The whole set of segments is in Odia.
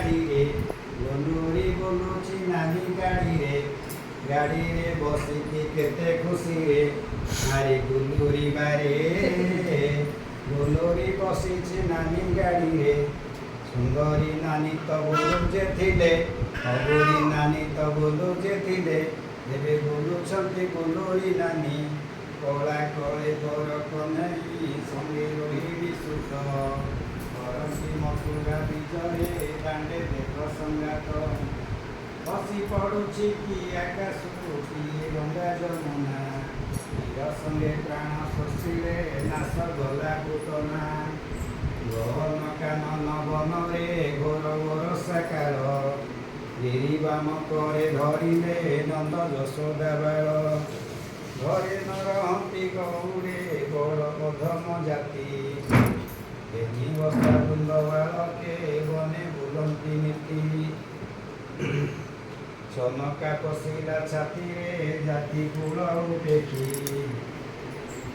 रे गोलूरी बोलुची नानी गाड़ी रे बसिकी केते खुशी रे अरे गुलूरी बारे गोलूरी बसिची नानी गाड़ी रे सुंदरी नानी तो बोलू जे थिले अबुरी नानी तो बोलू जे थिले ଏବେ ବୁଲୁଛନ୍ତି ଗୋଲୁରୀ ନାନୀ କଳା କଳେ ବରକ ନେଇ ସଙ୍ଗେ ରହିବି ସୁଖ କରନ୍ତି ମଥୁରା ବିଜରେ ଦାଣ୍ଡେ ଦେଖ ସଙ୍ଗାତ ବସି ପଡ଼ୁଛି କି ଆକାଶକୁ କିଏ ଗଙ୍ଗା ଯମୁନା କ୍ଷୀର ସଙ୍ଗେ ପ୍ରାଣ ଶୋଷିଲେ ନାଶ ଗଲା ପୁତନା ଗହନ କାନନ ବନରେ ଘୋର ବରଷା କାଳ ବାମ ପରେ ଧରିଲେ ନନ୍ଦ ଯଶୋଦା ବାଳ ଘରେ ନ ରହନ୍ତି ଗୌରେ ବଡ଼ ଅଧମ ଜାତି ଏନି ବସ୍ତା ବୃନ୍ଦ ବାଳକେ ବନେ ବୁଲନ୍ତି ନୀତି ଚମକା ପଶିଲା ଛାତିରେ ଜାତି କୂଳ ଦେଖି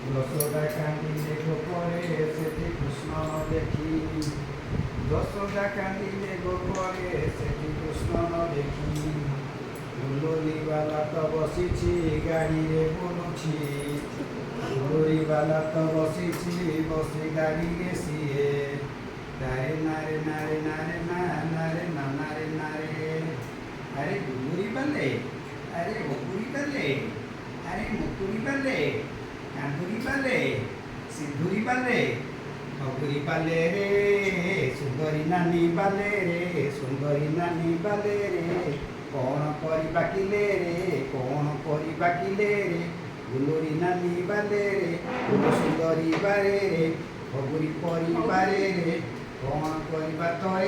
ଯଶୋଦା କାନ୍ଦିଲେ ଗୋପରେ ସେଠି କୃଷ୍ଣ ଦେଖି ଯଶୋଦା କାନ୍ଦିଲେ ଗୋପରେ ସେଠି କୃଷ୍ଣ ଦେଖି ଗୁଲୁରୀ ବାଲା ତ ବସିଛି ଗାଡ଼ିରେ ବୁଲୁଛି ଗୁଲୁରୀ ବାଲା ତ ବସିଛି ବସି ଗାଡ଼ିରେ ସିଏ ନାରେ ନାରେ ନାରେ ନାରେ ନା ନାରେ ନା ନାରେ ନାରେ ଆରେ ଗୁଲୁରୀ ବାଲେ ଆରେ ବକୁରୀ ବାଲେ ଆରେ ମୁକୁରୀ ବାଲେ କାନ୍ଦୁରୀ ବାଲେ ସିନ୍ଦୁରୀ ବାଲେ ଅଗୁରୀ ବାଲେ ରେ ସୁନ୍ଦରୀ ନାନୀ ବାଲେ ରେ ସୁନ୍ଦରୀ ନାନୀ ବାଲେ ରେ କ'ଣ କରିବା କିଲେ ରେ କ'ଣ କରିବା କିଲେ ରେ ଗୁଲୁରୀ ନାନୀ ବାଲେ ରେ ଗୁଲୁ ସୁନ୍ଦରୀ ବାରେ ରେ ଅଗୁରୀ ପରିବାରେ ରେ କ'ଣ କରିବା ତଳେ